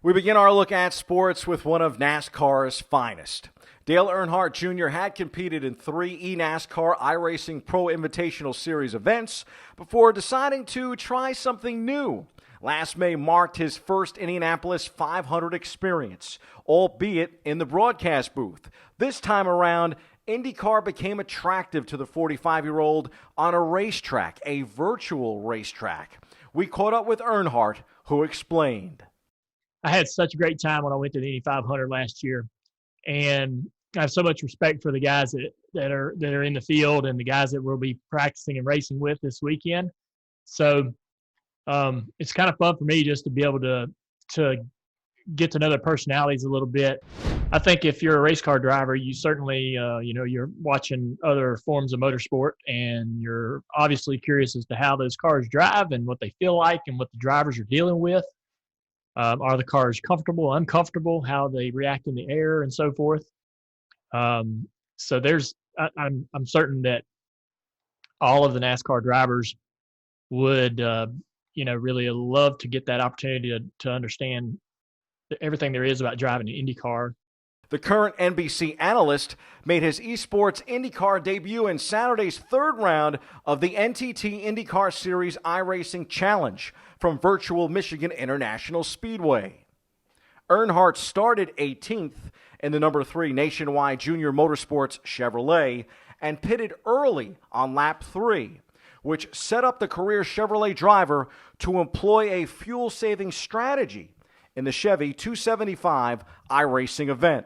We begin our look at sports with one of NASCAR's finest. Dale Earnhardt Jr. had competed in 3 eNASCAR iRacing Pro Invitational Series events before deciding to try something new. Last May marked his first Indianapolis 500 experience, albeit in the broadcast booth. This time around, IndyCar became attractive to the 45-year-old on a racetrack, a virtual racetrack. We caught up with Earnhardt, who explained. I had such a great time when I went to the Indy 500 last year, and I have so much respect for the guys that are in the field and the guys that we'll be practicing and racing with this weekend. So it's kind of fun for me just to be able to get to know their personalities a little bit. I think if you're a race car driver, you certainly you're watching other forms of motorsport, and you're obviously curious as to how those cars drive and what they feel like and what the drivers are dealing with. Are the cars comfortable, uncomfortable, how they react in the air, and so forth. So I'm certain that all of the NASCAR drivers would, really love to get that opportunity to understand everything there is about driving an IndyCar. The current NBC analyst made his esports IndyCar debut in Saturday's third round of the NTT IndyCar Series iRacing Challenge from virtual Michigan International Speedway. Earnhardt started 18th in the number 3 Nationwide Junior Motorsports Chevrolet and pitted early on lap 3, which set up the career Chevrolet driver to employ a fuel-saving strategy in the Chevy 275 iRacing event.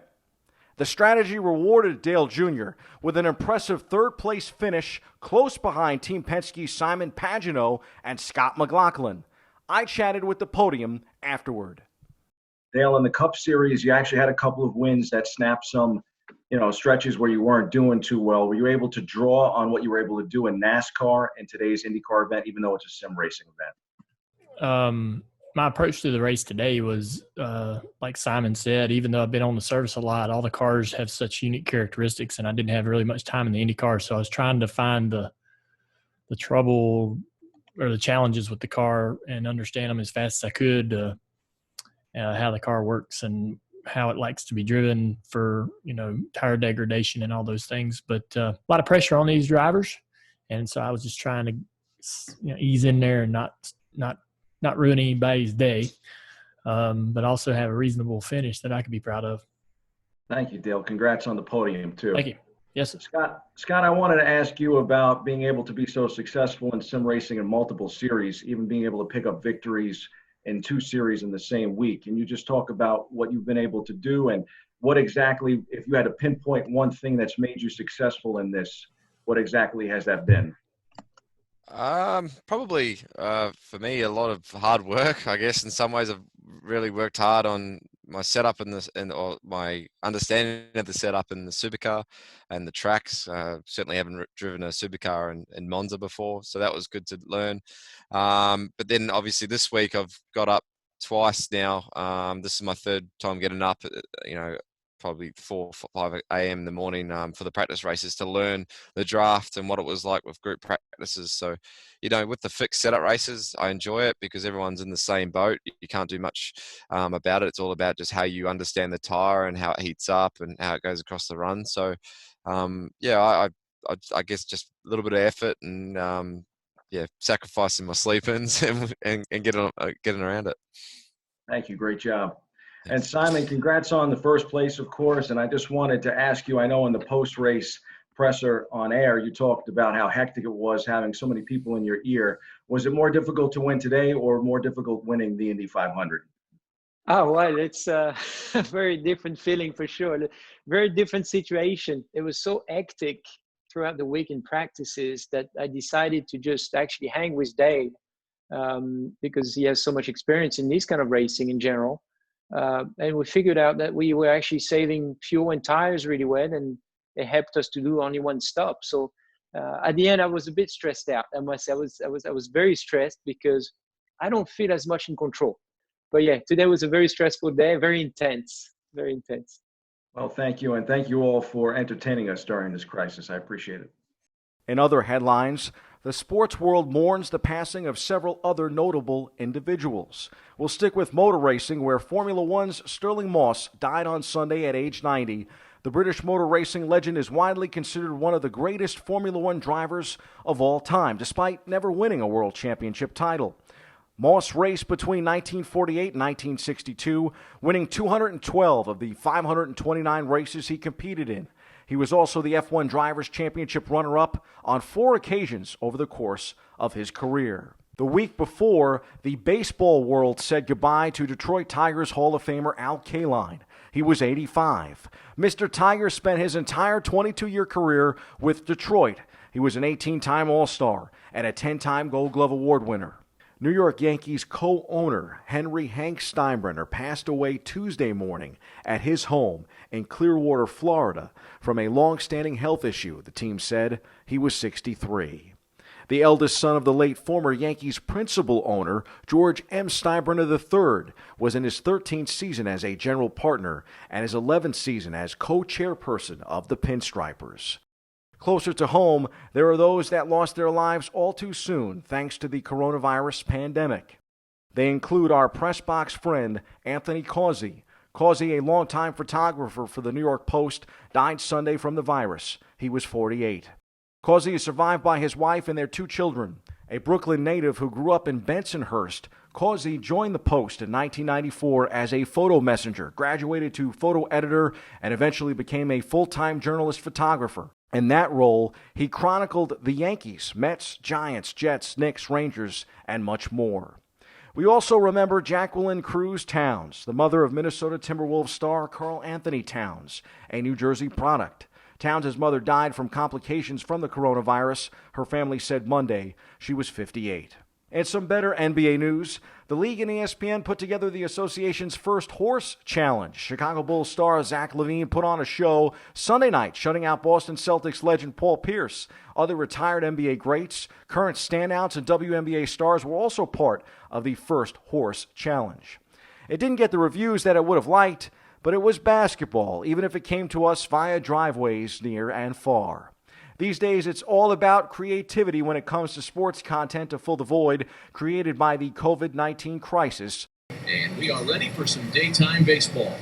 The strategy rewarded Dale Jr. with an impressive third-place finish close behind Team Penske's Simon Pagenaud and Scott McLaughlin. I chatted with the podium afterward. Dale, in the Cup Series, you actually had a couple of wins that snapped some, stretches where you weren't doing too well. Were you able to draw on what you were able to do in NASCAR in today's IndyCar event, even though it's a sim racing event? My approach to the race today was, like Simon said, even though I've been on the service a lot, all the cars have such unique characteristics, and I didn't have really much time in the IndyCar, so I was trying to find the trouble or the challenges with the car and understand them as fast as I could, how the car works and how it likes to be driven for, tire degradation and all those things. But a lot of pressure on these drivers, and so I was just trying to ease in there and not ruin anybody's day, but also have a reasonable finish that I could be proud of. Thank you, Dale. Congrats on the podium, too. Thank you. Yes, sir. Scott, I wanted to ask you about being able to be so successful in sim racing in multiple series, even being able to pick up victories in 2 series in the same week. Can you just talk about what you've been able to do and what exactly, if you had to pinpoint one thing that's made you successful in this, what exactly has that been? Probably for me, a lot of hard work. I guess in some ways I've really worked hard on my setup or my understanding of the setup in the supercar and the tracks. Certainly haven't driven a supercar in Monza before, so that was good to learn. But then obviously this week I've got up twice now. This is my third time getting up, probably 4 or 5 a.m. in the morning for the practice races to learn the draft and what it was like with group practices. So, with the fixed setup races, I enjoy it because everyone's in the same boat. You can't do much about it. It's all about just how you understand the tire and how it heats up and how it goes across the run. So, I guess just a little bit of effort and, sacrificing my sleep-ins and getting around it. Thank you. Great job. And Simon, congrats on the first place, of course. And I just wanted to ask you, I know in the post-race presser on air, you talked about how hectic it was having so many people in your ear. Was it more difficult to win today or more difficult winning the Indy 500? Oh, well, it's a very different feeling for sure. Very different situation. It was so hectic throughout the week in practices that I decided to just actually hang with Dale because he has so much experience in this kind of racing in general. And we figured out that we were actually saving fuel and tires really well, and it helped us to do only one stop. So at the end, I was a bit stressed out. I must say, I was very stressed because I don't feel as much in control. But yeah, today was a very stressful day, very intense. Well, thank you, and thank you all for entertaining us during this crisis. I appreciate it. In other headlines, the sports world mourns the passing of several other notable individuals. We'll stick with motor racing, where Formula One's Sterling Moss died on Sunday at age 90. The British motor racing legend is widely considered one of the greatest Formula One drivers of all time, despite never winning a world championship title. Moss raced between 1948 and 1962, winning 212 of the 529 races he competed in. He was also the F1 Drivers' Championship runner-up on 4 occasions over the course of his career. The week before, the baseball world said goodbye to Detroit Tigers Hall of Famer Al Kaline. He was 85. Mr. Tiger spent his entire 22-year career with Detroit. He was an 18-time All-Star and a 10-time Gold Glove Award winner. New York Yankees co-owner Henry Hank Steinbrenner passed away Tuesday morning at his home in Clearwater, Florida, from a long-standing health issue, the team said. He was 63. The eldest son of the late former Yankees principal owner, George M. Steinbrenner III, was in his 13th season as a general partner and his 11th season as co-chairperson of the Pinstripers. Closer to home, there are those that lost their lives all too soon thanks to the coronavirus pandemic. They include our press box friend, Anthony Causey. Causey, a longtime photographer for the New York Post, died Sunday from the virus. He was 48. Causey is survived by his wife and their 2 children. A Brooklyn native who grew up in Bensonhurst, Causey joined the Post in 1994 as a photo messenger, graduated to photo editor, and eventually became a full-time journalist photographer. In that role, he chronicled the Yankees, Mets, Giants, Jets, Knicks, Rangers, and much more. We also remember Jacqueline Cruz Towns, the mother of Minnesota Timberwolves star Karl Anthony Towns, a New Jersey product. Towns' mother died from complications from the coronavirus. Her family said Monday she was 58. And some better NBA news. The league and ESPN put together the association's first horse challenge. Chicago Bulls star Zach LaVine put on a show Sunday night, shutting out Boston Celtics legend Paul Pierce. Other retired NBA greats, current standouts, and WNBA stars were also part of the first horse challenge. It didn't get the reviews that it would have liked, but it was basketball, even if it came to us via driveways near and far. These days, it's all about creativity when it comes to sports content to fill the void created by the COVID-19 crisis. And we are ready for some daytime baseball.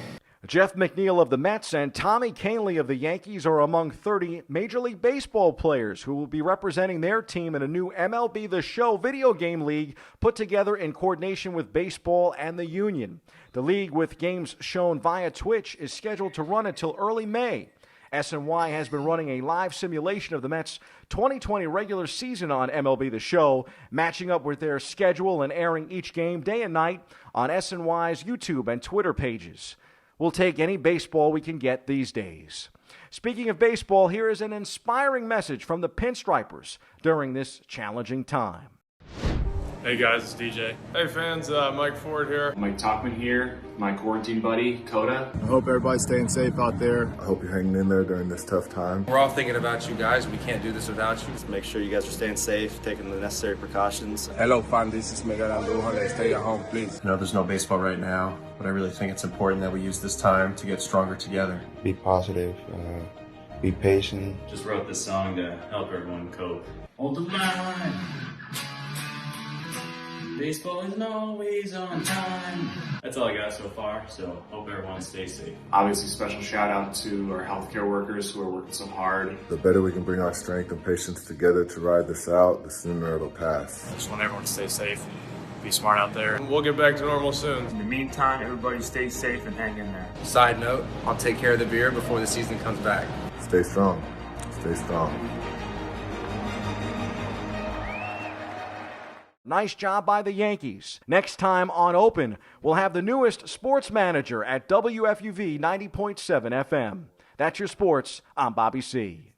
Jeff McNeil of the Mets and Tommy Kaline of the Yankees are among 30 Major League Baseball players who will be representing their team in a new MLB The Show video game league put together in coordination with baseball and the union. The league, with games shown via Twitch, is scheduled to run until early May. SNY has been running a live simulation of the Mets' 2020 regular season on MLB The Show, matching up with their schedule and airing each game day and night on SNY's YouTube and Twitter pages. We'll take any baseball we can get these days. Speaking of baseball, here is an inspiring message from the Pinstripers during this challenging time. Hey guys, it's DJ. Hey fans, Mike Ford here. Mike Talkman here, my quarantine buddy, Coda. I hope everybody's staying safe out there. I hope you're hanging in there during this tough time. We're all thinking about you guys. We can't do this without you. Just make sure you guys are staying safe, taking the necessary precautions. Hello, fam. This is Miguel Andújar. Stay at home, please. I know there's no baseball right now, but I really think it's important that we use this time to get stronger together. Be positive, be patient. Just wrote this song to help everyone cope. Hold the line. Baseball isn't always on time. That's all I got so far, so hope everyone stays safe. Obviously, special shout out to our healthcare workers who are working so hard. The better we can bring our strength and patience together to ride this out, the sooner it'll pass. I just want everyone to stay safe and be smart out there. We'll get back to normal soon. In the meantime, everybody stay safe and hang in there. Side note, I'll take care of the beer before the season comes back. Stay strong. Stay strong. Nice job by the Yankees. Next time on Open, we'll have the newest sports manager at WFUV 90.7 FM. That's your sports. I'm Bobby C.